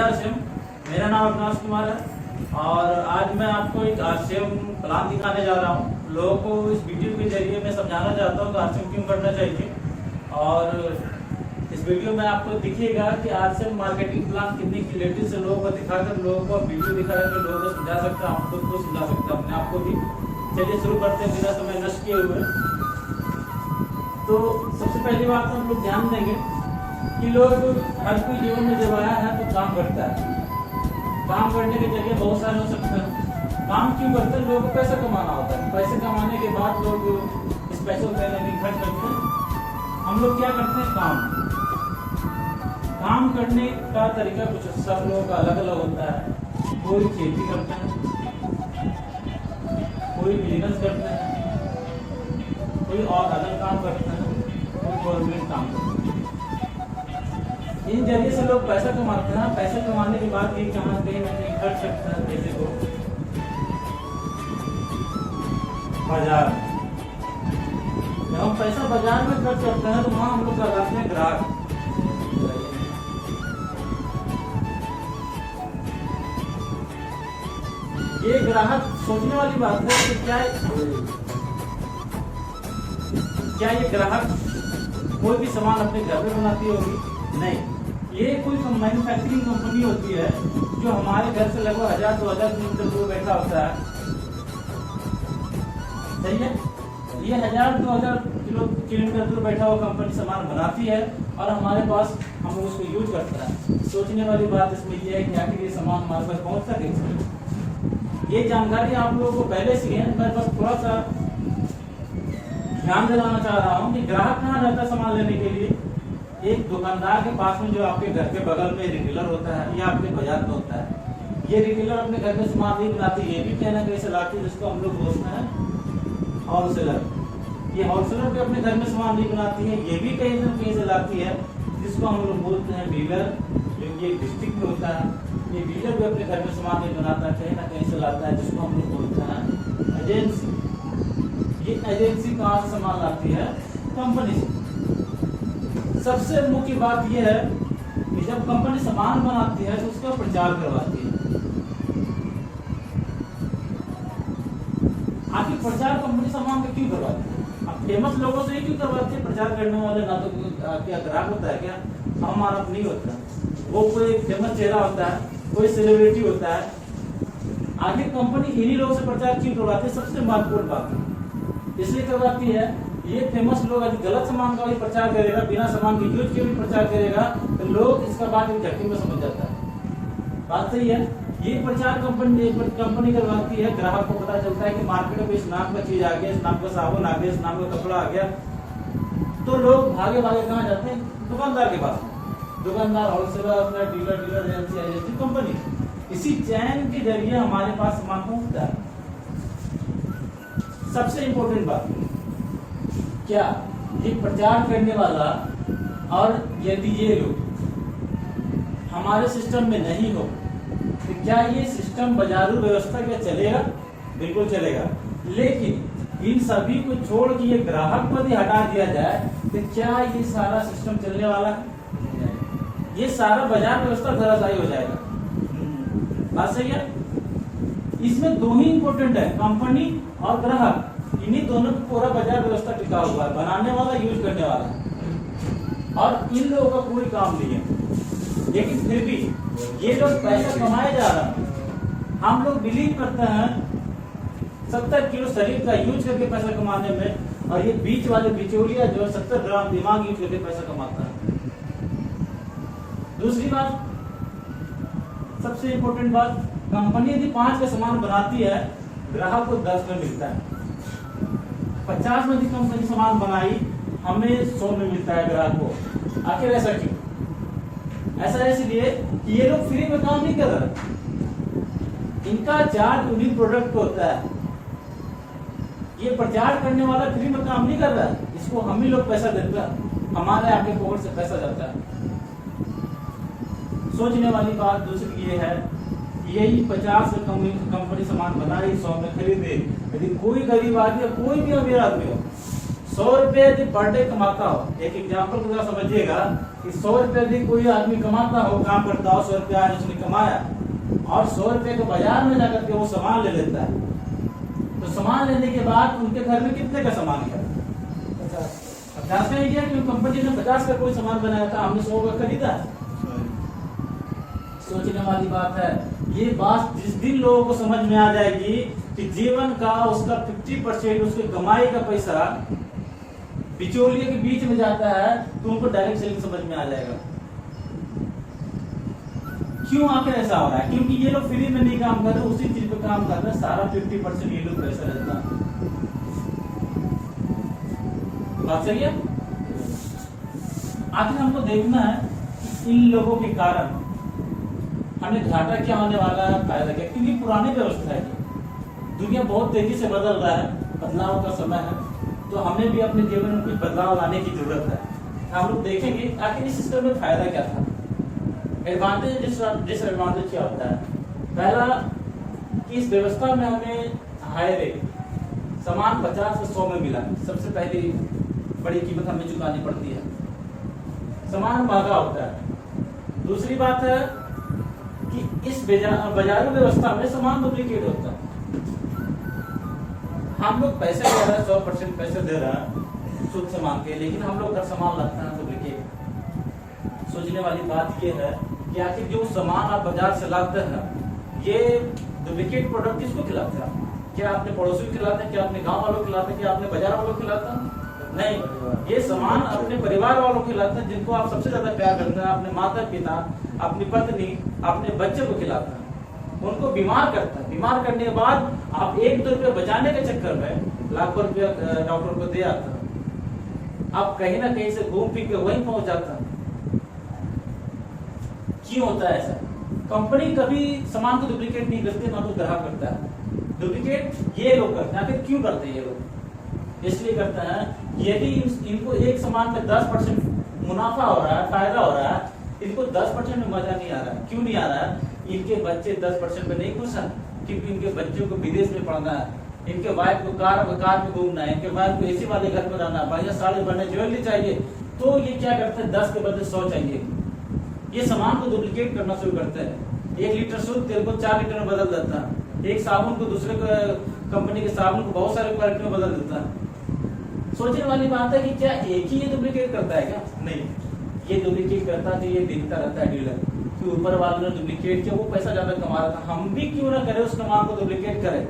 RCM. मेरा नाम अविनाश कुमार है और आज मैं आपको एक आरसीएम प्लान दिखाने जा रहा हूँ। लोगों को इस वीडियो के जरिए मैं समझाना चाहता हूँ कि आरसीएम क्यों करना चाहिए। और इस वीडियो में आपको दिखेगा कि आरसीएम मार्केटिंग प्लान कितनी क्लियरिटी से लोगों को दिखाकर, लोगों को वीडियो दिखाकर लोगों को समझा सकता हूँ, खुद को समझा सकता हूँ, अपने आप को भी। चलिए शुरू करते हैं बिना समय नष्ट किए हुए। तो सबसे पहली बात हम लोग ध्यान देंगे कि लोग हर कोई जीवन में जब आया है तो काम करता है। काम करने के जरिए बहुत सारे हो सकते हैं। काम क्यों करते हैं? लोगों को पैसा कमाना होता है। पैसे कमाने के बाद लोग इस पैसे को कहीं नहीं खर्च करते हैं। हम लोग क्या करते हैं? काम करने का तरीका कुछ सब लोगों का अलग अलग होता है। कोई खेती करते हैं, कोई बिजनेस करते हैं, कोई और अलग काम करते हैं, कोई गवर्नमेंट काम करते हैं। इन जरिए से लोग पैसा कमाते हैं। पैसा कमाने के बाद ये कहाँ कहीं ना कहीं खर्च सकते हैं पैसे को बाजार। जब हम पैसा बाजार में खर्च करते हैं तो वहाँ हम लोग लगाते हैं ग्राहक। ये ग्राहक सोचने वाली बात है कि क्या ये ग्राहक कोई भी सामान अपने घर में बनाती होगी? नहीं, ये कोई मैन्युफैक्चरिंग कंपनी होती है जो हमारे घर से लगभग 1000-2000 किलोमीटर दूर बैठा होता है। सही है? ये 1000-2000 किलोमीटर दूर बैठा हुआ कंपनी सामान बनाती है और हमारे पास हम उसको यूज करते हैं। सोचने वाली बात इसमें यह है कि आखिर ये सामान हमारे पास पहुंचता कैसे? ये जानकारी आप लोगों को पहले से है। मैं बस थोड़ा सा ध्यान दिलाना चाह रहा हूँ कि ग्राहक कहाँ जाता है सामान लेने के लिए? एक दुकानदार के पास में जो आपके घर के बगल में रिटेलर होता है या आपके बाजार में होता है। ये रिटेलर अपने घर में सामान नहीं बनाती, ये भी कहना कैसे लाती है, जिसको हम लोग बोलते हैं होलसेलर। ये होलसेलर भी अपने घर में सामान नहीं बनाती है, ये भी कहीं ना कहीं से लाती है, जिसको हम लोग बोलते हैं डीलर। जो ये डिस्ट्रिक्ट में होता है, ये डीलर भी अपने घर में सामान नहीं बनाता, कहीं ना कहीं से लाता है, जिसको हम लोग बोलते हैं एजेंसी। ये एजेंसी कहाँ से सामान लाती है? कंपनी से। सबसे मुख्य बात यह है कि जब कंपनी सामान बनाती है तो उसका प्रचार करवाती है। आखिर प्रचार कंपनी सामान का क्यों करवाती है? अब फेमस लोगों से ही क्यों करवाती है? प्रचार करने वाले ना तो क्या ग्राहक होता है क्या? हमारा नहीं होता। वो कोई फेमस चेहरा होता है, कोई सेलिब्रिटी होता है। आखिर कंपनी इन्हीं लोगों से प्रचार क्यों करवाती है? सबसे महत्वपूर्ण बात इसलिए करवाती है, ये फेमस लोग यदि गलत सामान का भी प्रचार करेगा, बिना सामान के यूज के भी प्रचार करेगा, तो लोग इसका बात एक झटके में समझ जाता है। बात सही है। ये प्रचार कंपनी करवाती है। ग्राहक को पता चलता है कि मार्केट में इस नाम का चीज आ गया, इस नाम का साबुन आ गया, इस नाम का कपड़ा आ गया, तो लोग भागे भागे कहाँ जाते हैं? दुकानदार के पास। दुकानदार, होलसेलर, डीलर, एजेंसी, कंपनी। इसी चैन के जरिए हमारे पास सामान पहुंचता है। सबसे इंपॉर्टेंट बात क्या, ये प्रचार करने वाला और यदि ये लोग हमारे सिस्टम में नहीं हो तो क्या ये सिस्टम बाजारू व्यवस्था क्या चलेगा? बिल्कुल चलेगा। लेकिन इन सभी को छोड़ के ये ग्राहक पर ही हटा दिया जाए तो क्या ये सारा सिस्टम चलने वाला है? ये सारा बाजार व्यवस्था धराशायी हो जाएगा। बात सही है? इसमें दो ही इंपॉर्टेंट है, कंपनी और ग्राहक। इन्हीं दोनों की पूरा बाजार व्यवस्था टिका हुआ है, बनाने वाला, यूज करने वाला। और इन लोगों का कोई काम नहीं है। लेकिन फिर भी ये लोग पैसा कमाए जा रहा है। हम लोग बिलीव करते हैं 70 किलो शरीर का यूज करके पैसा कमाने में, और ये बीच वाले बिचौलिया जो 70 ग्राम दिमाग यूज करके पैसा कमाता है। दूसरी बात, सबसे इंपॉर्टेंट बात, कंपनी यदि 5 का सामान बनाती है, ग्राहक को 10 में मिलता है। 50 में कंपनी सामान बनाई, हमें 100 में मिलता है ग्राहक को। आखिर ऐसा क्यों? ऐसा इसलिए कि ये लोग फ्री में काम नहीं कर रहे। इनका चार्ज उन्हीं प्रोडक्ट होता है। ये प्रचार करने वाला फ्री में काम नहीं कर रहा है, इसको हम ही लोग पैसा देते हैं, हमारे आपके पॉकेट से पैसा जाता है। सोचने वाली बात दूसरी ये है, यही 50 कंपनी सामान बनाई, 100 में खरीदे। यदि कोई गरीब आदमी, कोई भी अमीर आदमी हो, 100 रुपये यदि पर डे कमाता हो, एक एग्जाम्पल को जरा समझिएगा कि 100 रुपये यदि कोई आदमी कमाता हो, काम करता हो, 100 रुपया आज उसने कमाया और 100 रुपये को बाजार में जाकर के वो सामान ले लेता है, तो सामान लेने के बाद उनके घर में कितने का सामान गया? 50 का ही गया, क्योंकि कंपनी ने 50 का कोई सामान बनाया था, हमने 100 का खरीदा। सोचने वाली बात है। ये बात जिस दिन लोगों को समझ में आ जाएगी कि जीवन का उसका 50% उसके कमाई का पैसा बिचौलिए के बीच में जाता है, तो उनको डायरेक्ट सेलिंग समझ में आ जाएगा। क्यों आखिर ऐसा हो रहा है? क्योंकि ये लोग फ्री में नहीं काम कर रहे, उसी चीज पे काम कर रहे हैं, सारा 50% ये लोग पैसा रहता है। बात सही है? आखिर हमको देखना है कि इन लोगों के कारण हमें घाटा क्या होने वाला है, फायदा क्या, क्योंकि पुरानी व्यवस्था है, दुनिया बहुत तेजी से बदल रहा है, बदलाव का समय है, तो हमें भी अपने जीवन में कुछ बदलाव लाने की जरूरत है। हम लोग देखेंगे आखिर इस सिस्टम में फायदा क्या था, एडवांटेज डिसएडवांटेज क्या होता है। पहला कि इस व्यवस्था में हमें हाई रेट सामान 50 से 100 में मिला, सबसे पहली बड़ी कीमत हमें चुकानी पड़ती है, सामान महंगा होता है। दूसरी बात है कि इस बाजारू व्यवस्था में सामान डुप्लीकेट होता है। हम लोग पैसे दे रहे हैं, 100% पैसे दे रहे हैं शुद्ध सामान के, लेकिन हम लोग हर सामान लगता है डुप्लीकेट। सोचने वाली बात यह है कि आखिर जो सामान आप बाजार से लाते हैं, ये डुप्लीकेट प्रोडक्ट किसको खिलाते हैं? क्या अपने पड़ोसी को खिलाते हैं, क्या अपने गांव वालों को खिलाते हैं, क्या अपने बाजार वालों को खिलाते हैं? नहीं, ये सामान अपने परिवार वालों को खिलाते हैं, जिनको आप सबसे ज्यादा प्यार करते हैं, अपने माता पिता, अपनी पत्नी, अपने बच्चे को खिलाते हैं, उनको बीमार करता है। बीमार करने के बाद आप 1-2 रुपये बचाने के चक्कर में लाखों रुपया डॉक्टर को दे आता है, आप कहीं ना कहीं से घूम फिर के वहीं पहुंच जाता है। क्यों होता है ऐसा? कंपनी कभी सामान को डुप्लीकेट नहीं करती, ना तो ग्राहक करता है, डुप्लीकेट ये लोग करते हैं। आखिर क्यों करते हैं ये लोग? इसलिए करते हैं यदि इनको एक सामान में 10% मुनाफा हो रहा है, फायदा हो रहा है, इनको 10% में मजा नहीं आ रहा है। क्यों नहीं आ रहा है? इनके बच्चे 10% में नहीं खुश हैं, क्योंकि इनके बच्चों को विदेश में पढ़ना है, इनके वाइफ को कार में घूमना है, इनके वाइफ को एसी वाले घर में रहना है, बढ़िया साड़ी बढ़िया ज्वेलरी चाहिए, तो ये क्या करते हैं, 10 के बदले 100 चाहिए। ये सामान को डुप्लीकेट करना शुरू करते हैं। 1 लीटर शुद्ध तेल को 4 लीटर में बदल देता है, एक साबुन को दूसरे कंपनी के साबुन को बहुत सारे क्वालिटी में बदल देता है। सोचने वाली बात है कि क्या एक ही ये डुप्लीकेट करता है क्या? नहीं, ये डुप्लीकेट करता है तो ये देखता रहता है डीलर कि ऊपर वाले ने डुप्लीकेट किया, वो पैसा ज्यादा कमा रहा था, हम भी क्यों ना करें उस सामान को डुप्लीकेट करें।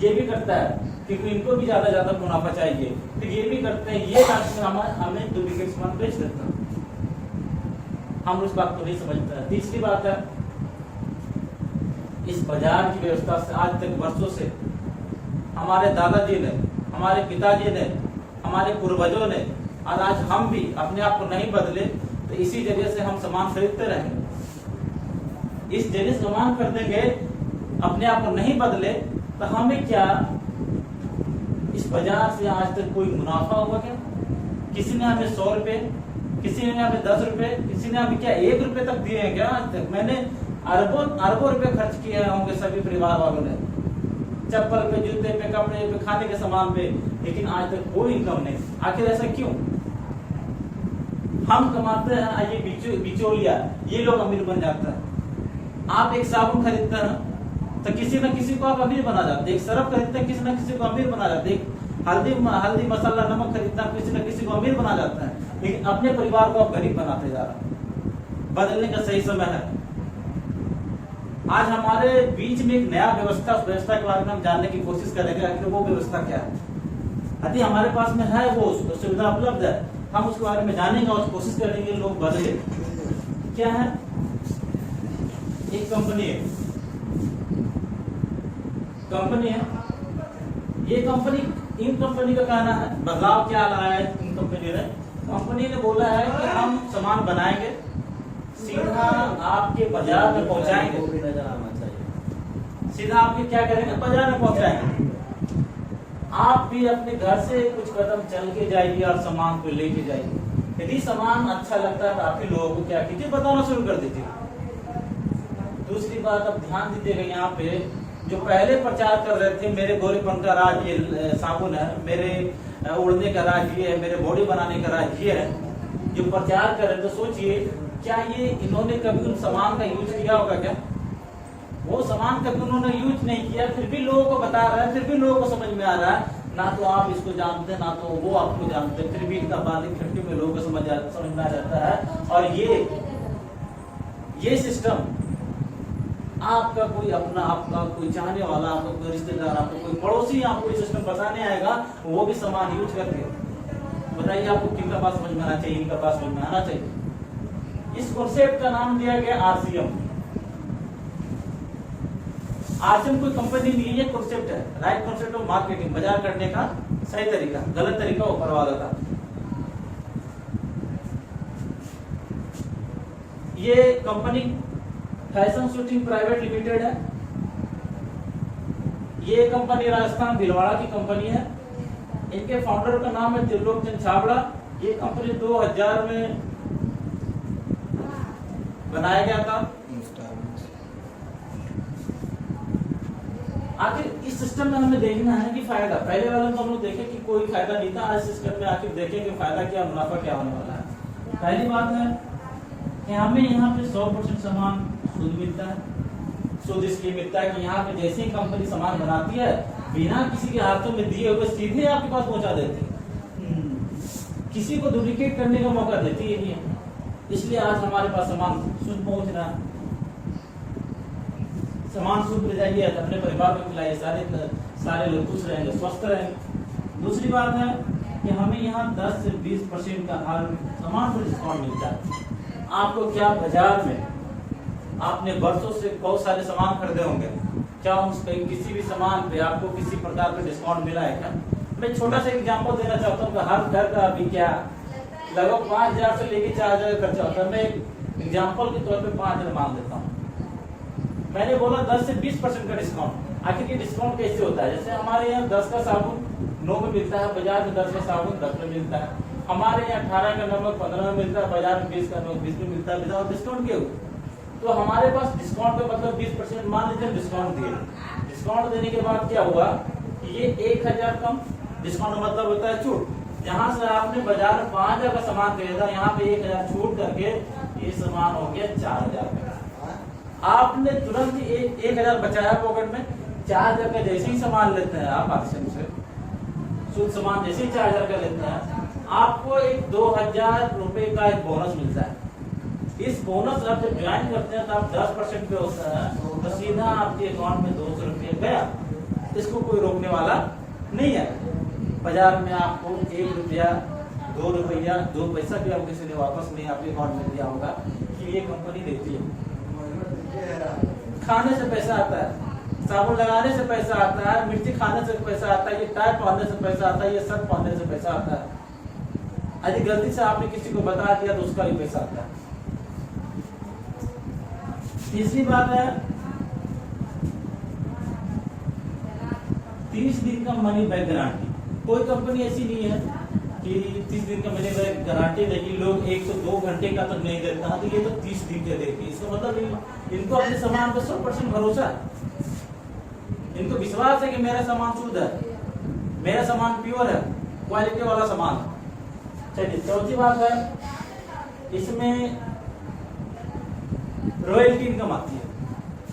ये भी करता है क्योंकि इनको भी ज्यादा मुनाफा चाहिए, तो ये भी करते हैं, ये हमें डुप्लीकेट सामान बेच देता है। हम उस बात को नहीं समझते हैं। तीसरी बात है, इस बाजार की व्यवस्था से आज तक वर्षों से हमारे दादाजी ने, हमारे पिताजी ने, हमारे पूर्वजों ने, और आज हम भी अपने आप को नहीं बदले, तो इसी जरिए से हम सामान खरीदते रहेंगे। इस जरिए सामान खरीदेंगे, अपने आप को नहीं बदले, तो हमें क्या इस बाजार से आज तक कोई मुनाफा हुआ क्या? किसी ने हमें 100 रुपए, किसी ने हमें 10 रुपए, किसी ने हमें क्या 1 रुपए तक दिए हैं क्या? आज तक मैंने अरबों रुपए खर्च किए होंगे सभी परिवार वालों ने, चप्पल पे, जूते पे, कपड़े पे, खाने के सामान पे, लेकिन आज तक कोई इनकम नहीं। आखिर ऐसा क्यों? हम कमाते हैं, ये बिचौलिया, ये लोग अमीर बन जाता है। आप एक साबुन खरीदते हैं तो किसी न किसी को आप अमीर बना जाते हैं, एक सरफ खरीदते हैं, किसी न किसी को अमीर बना जाते हैं, एक हल्दी मसाला नमक खरीदता है, किसी न किसी को अमीर बना जाता है, लेकिन अपने परिवार को आप गरीब बनाते जा रहे हैं। बदलने का सही समय है। आज हमारे बीच में एक नया व्यवस्था, उस व्यवस्था के बारे में हम जानने की कोशिश करेंगे, आखिर वो व्यवस्था क्या है। यदि हमारे पास में है, वो सुविधा उपलब्ध है, हम उसके बारे में जानेंगे और कोशिश करेंगे लोग बदले। क्या है? एक कंपनी है, ये कंपनी, इन कंपनी का कहना है, बदलाव क्या लाया है इन कंपनी ने बोला है कि हम सामान बनाएंगे, सीधा आपके बाजार में पहुंचाएंगे, सीधा आपके क्या करेंगे, बाजार में पहुंचाएंगे। आप भी अपने घर से कुछ कदम चल के जाइए और सामान को लेके जाइए। यदि सामान अच्छा लगता है तो आप ही लोगों को क्या कीजिए, बताना शुरू कर दीजिए। दूसरी बात, अब ध्यान दीजिएगा यहाँ पे जो पहले प्रचार कर रहे थे मेरे गोरेपन का राज ये साबुन है, मेरे उड़ने का राज ये है, मेरे बॉडी बनाने का राज ये है, जो प्रचार कर रहे थे, सोचिए क्या ये इन्होंने कभी उन सामान का यूज किया होगा क्या? वो सामान कभी उन्होंने यूज नहीं किया, फिर भी लोगों को बता रहा है, फिर भी लोगों को समझ में आ रहा है। ना तो आप इसको जानते, ना तो वो आपको जानते, फिर भी इनका बात खिड़की में लोगों को समझ में आ जाता है। और ये सिस्टम आपका कोई अपना, आपका कोई चाहने वाला, आपका कोई रिश्तेदार, आपका कोई पड़ोसी आपको ये सिस्टम बताने आएगा, वो भी सामान यूज करके, बताइए आपको किनका पास समझ में आना चाहिए, इनका पास समझ में आना चाहिए। इस कॉन्सेप्ट का नाम दिया गया आरसीएम। आरसीएम कोई कंपनी नहीं है, ये कॉन्सेप्ट है, राइट कॉन्सेप्ट ऑफ मार्केटिंग, बाजार करने का सही तरीका, गलत तरीका ऊपर वाला था। ये company fashion shooting private limited है। ये कंपनी राजस्थान भीलवाड़ा की कंपनी है। इनके फाउंडर का नाम है त्रिलोक चंद छाबड़ा। ये कंपनी 2000 में बनाया गया था। आखिर इस सिस्टम में हमें देखना है कि फायदा, पहले वाले में तो हम लोग देखे कि कोई फायदा नहीं था, आज सिस्टम में आखिर देखें कि फायदा क्या, मुनाफा क्या होने वाला है। पहली बात है कि हमें यहाँ पे 100% सामान शुद्ध मिलता है। शुद्ध इसलिए मिलता है कि यहाँ पे जैसे ही कंपनी सामान बनाती है, बिना किसी के हाथों में दिए हुए सीधे आपके पास पहुंचा देती है, किसी को डुप्लीकेट करने का मौका देती ही नहीं है। इसलिए आज हमारे पास सामान शुद्ध पहुंच रहा है। सामान शुद्ध ले जाइए, अपने परिवार को खिलाइए, सारे लोग खुश रहेंगे, स्वस्थ रहेंगे। दूसरी बात है कि हमें यहाँ 10 से 20% का हर सामान पर डिस्काउंट मिलता है। आपको क्या बाजार में आपने वर्षों से बहुत सारे सामान खरीदे होंगे, क्या उस पे किसी भी सामान पे आपको किसी प्रकार का डिस्काउंट मिला है क्या? मैं छोटा सा एग्जांपल देना चाहता हूँ। हर घर का अभी क्या लगभग 5000 से लेके 4000 खर्चा होता है। मैं एग्जांपल के तौर पे 5000 मान देता हूँ। मैंने बोला 10 से 20% का डिस्काउंट। आखिर ये डिस्काउंट कैसे होता है? जैसे हमारे यहाँ 10 का साबुन 9 में मिलता है, बाजार में 10 का साबुन 10 में मिलता है। हमारे यहाँ 18 का नमक 15 में मिलता है, बाजार में 20 का नमक 20 में मिलता है, विदाउट डिस्काउंट के। तो हमारे पास डिस्काउंट का मतलब 20% मान लीजिए डिस्काउंट दिए। डिस्काउंट देने के बाद क्या हुआ कि ये 1000 कम, डिस्काउंट का मतलब होता है छूट। जहाँ से आपने बाजार में 5000 का सामान खरीदा, यहाँ पे 1000 छूट करके ये सामान हो गया 4000 का। आपने तुरंत ही 1000 बचाया पॉकेट में। 4000 का जैसे ही सामान लेते हैं आप आरसीएम से, शुद्ध सामान जैसे ही 4000 का लेते हैं, आपको एक 2000 रुपए का एक बोनस मिलता है। इस बोनस आप जब ज्वाइन करते हैं तो आप 10% पे होता है, तो सीधा आपके अकाउंट में 200 रुपये गया। इसको कोई रोकने वाला नहीं है। बाजार में आपको 1 रुपया 2 रुपया 2 पैसा भी आपको किसी ने वापस नहीं आपके अकाउंट में दिया होगा कि ये कंपनी देती है। खाने से पैसा आता है, साबुन लगाने से पैसा आता है, मिर्ची खाने से पैसा आता है, ये टाई पहनने से पैसा आता है, ये शर्ट पहनने से पैसा आता है। यदि गलती से आपने किसी को बता दिया तो उसका भी पैसा आता है। तीसरी बात है 30 दिन का मनी बैक गारंटी। कोई कंपनी ऐसी नहीं है कि 30 दिन का मनी बैक गारंटी देगी। लोग 102 घंटे का तो नहीं देता, तो ये तो 30 दिन के देगी। इसका मतलब इनको अपने सामान पर 100% भरोसा है। इनको विश्वास है कि मेरा सामान शुद्ध है, मेरा सामान प्योर है, क्वालिटी वाला सामान। चलिए चौथी बात है इसमें रॉयल्टी इनकम आती है।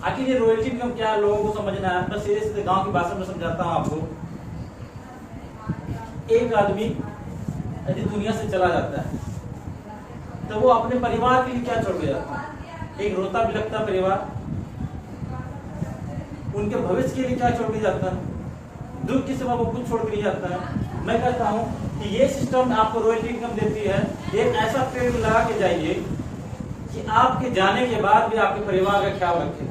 आखिर ये रॉयल्टी इनकम क्या है, लोगों को समझना है। मैं सीधे सीधे गांव की भाषा में समझाता हूँ आपको। एक आदमी यदि दुनिया से चला जाता है तो वो अपने परिवार के लिए क्या छोड़ के जाता है? एक रोता बिलखता परिवार। उनके भविष्य के लिए क्या छोड़ के जाता है? दुख के सिवा वो कुछ छोड़ के नहीं जाता है। मैं कहता हूँ कि ये सिस्टम आपको रॉयल्टी इनकम देती है। एक ऐसा पेड़ लगा के जाइए कि आपके जाने के बाद भी आपके परिवार का ख्याल रखे।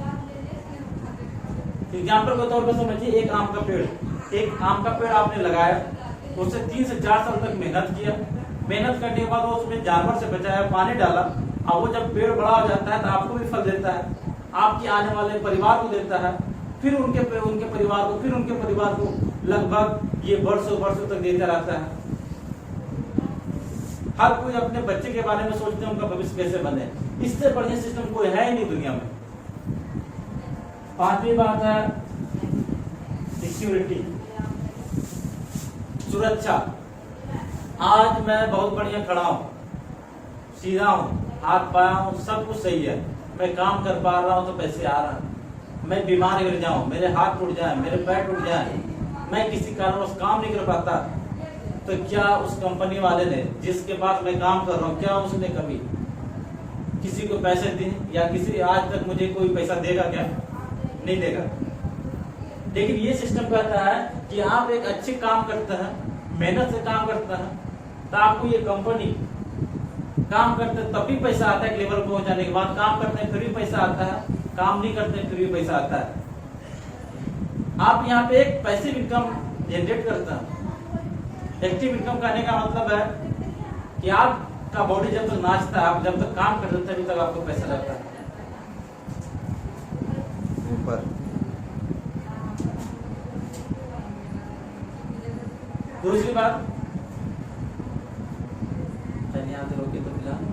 एग्जाम्पल के तौर पर समझिए, एक आम का पेड़ आपने लगाया, उससे 3 से 4 साल तक मेहनत किया। मेहनत करने के बाद वो उसमें जानवर से बचाया, पानी डाला, और वो जब पेड़ बड़ा हो जाता है तो आपको भी फल देता है, आपके आने वाले परिवार को देता है, फिर उनके परिवार को लगभग ये वर्षों तक देता रहता है। हर कोई अपने बच्चे के बारे में सोचते हैं उनका भविष्य कैसे बने। इससे बढ़िया सिस्टम कोई है ही नहीं दुनिया में। पांचवी बात है सिक्योरिटी, सुरक्षा। आज मैं बहुत बढ़िया खड़ा हूँ, सीधा हूँ, हाथ पाया हूँ, सब कुछ सही है, मैं काम कर पा रहा हूँ तो पैसे आ रहा है। मैं बीमार गिर जाऊँ, मेरे हाथ टूट जाए, मेरे पैर टूट जाए, मैं किसी कारणवश काम नहीं कर पाता, तो क्या उस कंपनी वाले ने जिसके पास मैं काम कर रहा हूँ, क्या उसने कभी किसी को पैसे दिए या किसी आज तक मुझे कोई पैसा देगा? क्या नहीं देगा। लेकिन ये सिस्टम कहता है कि आप एक अच्छे काम करते हैं, मेहनत से काम करते हैं, तो आपको ये कंपनी काम करते तब भी पैसा आता है, लेवल पहुंचाने के बाद काम करते हैं फिर भी पैसा आता है, काम नहीं करते फिर भी पैसा आता है। आप यहाँ पे एक पैसिव इनकम जनरेट करते हैं। एक्टिव इनकम कहने का मतलब है कि आपका बॉडी जब तक नाचता है, आप जब तक काम करते हैं तभी तक आपको पैसा लगता है। ऊपर दूसरी बात, चलिए यहाँ से रोके तो फिलहाल